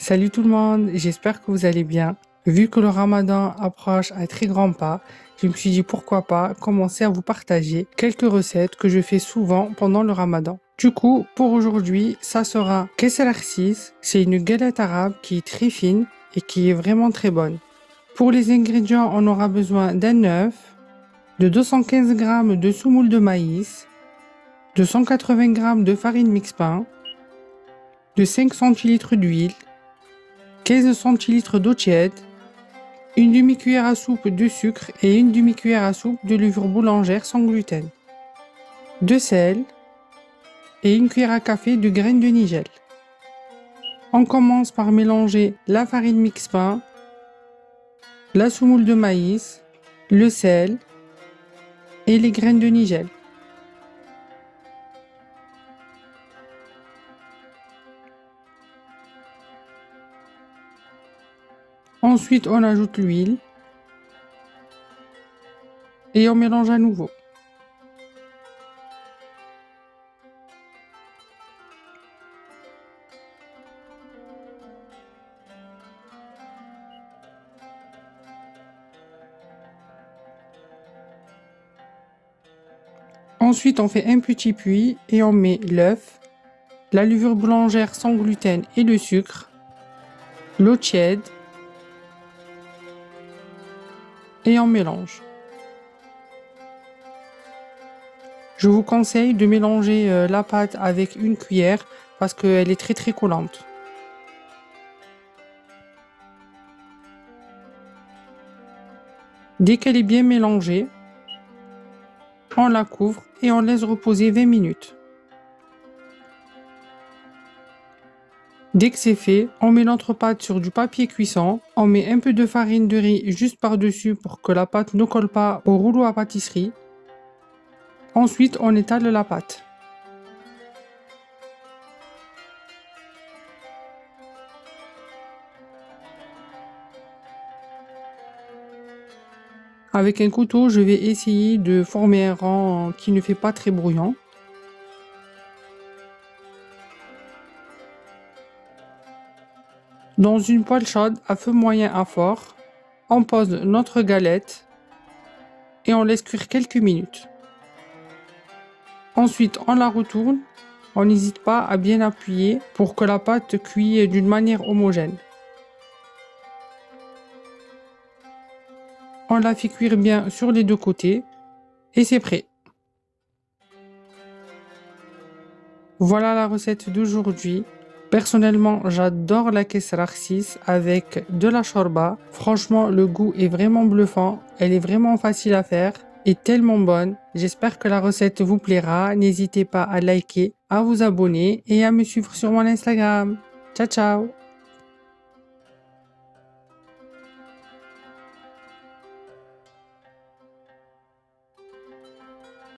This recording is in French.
Salut tout le monde, j'espère que vous allez bien. Vu que le ramadan approche à très grands pas, je me suis dit pourquoi pas commencer à vous partager quelques recettes que je fais souvent pendant le ramadan. Du coup, pour aujourd'hui, ça sera Kesser Arsis. C'est une galette arabe qui est très fine et qui est vraiment très bonne. Pour les ingrédients, on aura besoin d'un œuf, de 215 g de semoule de maïs, de 180 g de farine mix-pain, de 5 centilitres d'huile, 15 centilitres d'eau tiède, une demi-cuillère à soupe de sucre et une demi-cuillère à soupe de levure boulangère sans gluten, de sel et une cuillère à café de graines de nigel. On commence par mélanger la farine mix-pain, la semoule de maïs, le sel et les graines de nigel. Ensuite, on ajoute l'huile et on mélange à nouveau. Ensuite, on fait un petit puits et on met l'œuf, la levure boulangère sans gluten et le sucre, l'eau tiède et on mélange. Je vous conseille de mélanger la pâte avec une cuillère parce qu'elle est très collante. Dès qu'elle est bien mélangée, on la couvre et on laisse reposer 20 minutes. Dès que c'est fait, on met notre pâte sur du papier cuisson, on met un peu de farine de riz juste par-dessus pour que la pâte ne colle pas au rouleau à pâtisserie. Ensuite, on étale la pâte. Avec un couteau, je vais essayer de former un rang qui ne fait pas très bruyant. Dans une poêle chaude à feu moyen à fort, on pose notre galette et on laisse cuire quelques minutes. Ensuite, on la retourne. On n'hésite pas à bien appuyer pour que la pâte cuise d'une manière homogène. On la fait cuire bien sur les deux côtés et c'est prêt. Voilà la recette d'aujourd'hui. Personnellement, j'adore la Kesser Arsis avec de la shorba. Franchement, le goût est vraiment bluffant. Elle est vraiment facile à faire et tellement bonne. J'espère que la recette vous plaira. N'hésitez pas à liker, à vous abonner et à me suivre sur mon Instagram. Ciao, ciao!